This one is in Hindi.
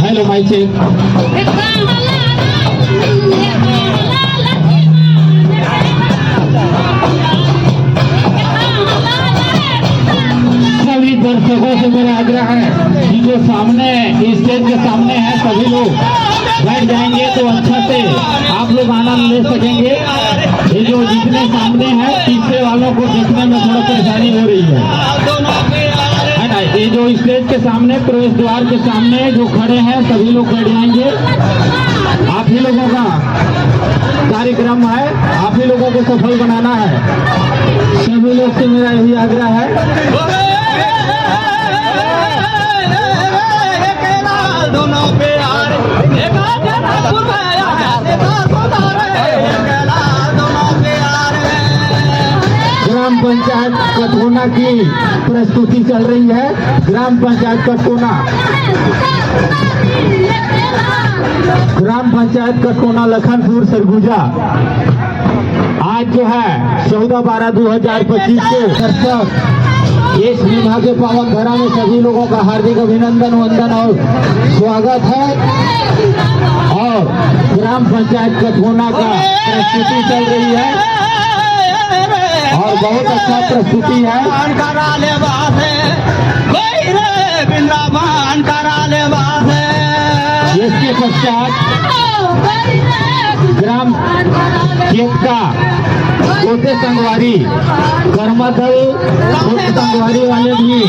Hello mic check. सभी दर्शकों से मेरा आग्रह है कि जो सामने स्टेज के सामने है सभी लोग बैठ जाएंगे तो अच्छा से आप लोग आनंद ले सकेंगे। ये जो जितने सामने हैं तीसरे वालों को देखने में थोड़ा परेशानी हो रही है ना। ये जो स्टेज के सामने प्रवेश द्वार के सामने जो खड़े हैं सभी लोग बैठ जाएंगे। आप ही लोगों का कार्यक्रम है, आप ही लोगों को सफल बनाना है। सभी लोग से मेरा यही आग्रह है। ग्राम पंचायत कटोना की प्रस्तुति चल रही है। ग्राम पंचायत कटोना, ग्राम पंचायत कटोना लखनपुर सरगुजा आज जो है 14/12/2025 के दर्शक ये सिनेमा के पावन धरा में सभी लोगों का हार्दिक अभिनंदन, वंदन और स्वागत है। और ग्राम पंचायत कटोना का प्रस्तुति चल रही है और बहुत अच्छा प्रस्तुति है। इसके पश्चात ग्राम केतका छोटे संगवारी कर्मदल छोटे संगवारी वाले भी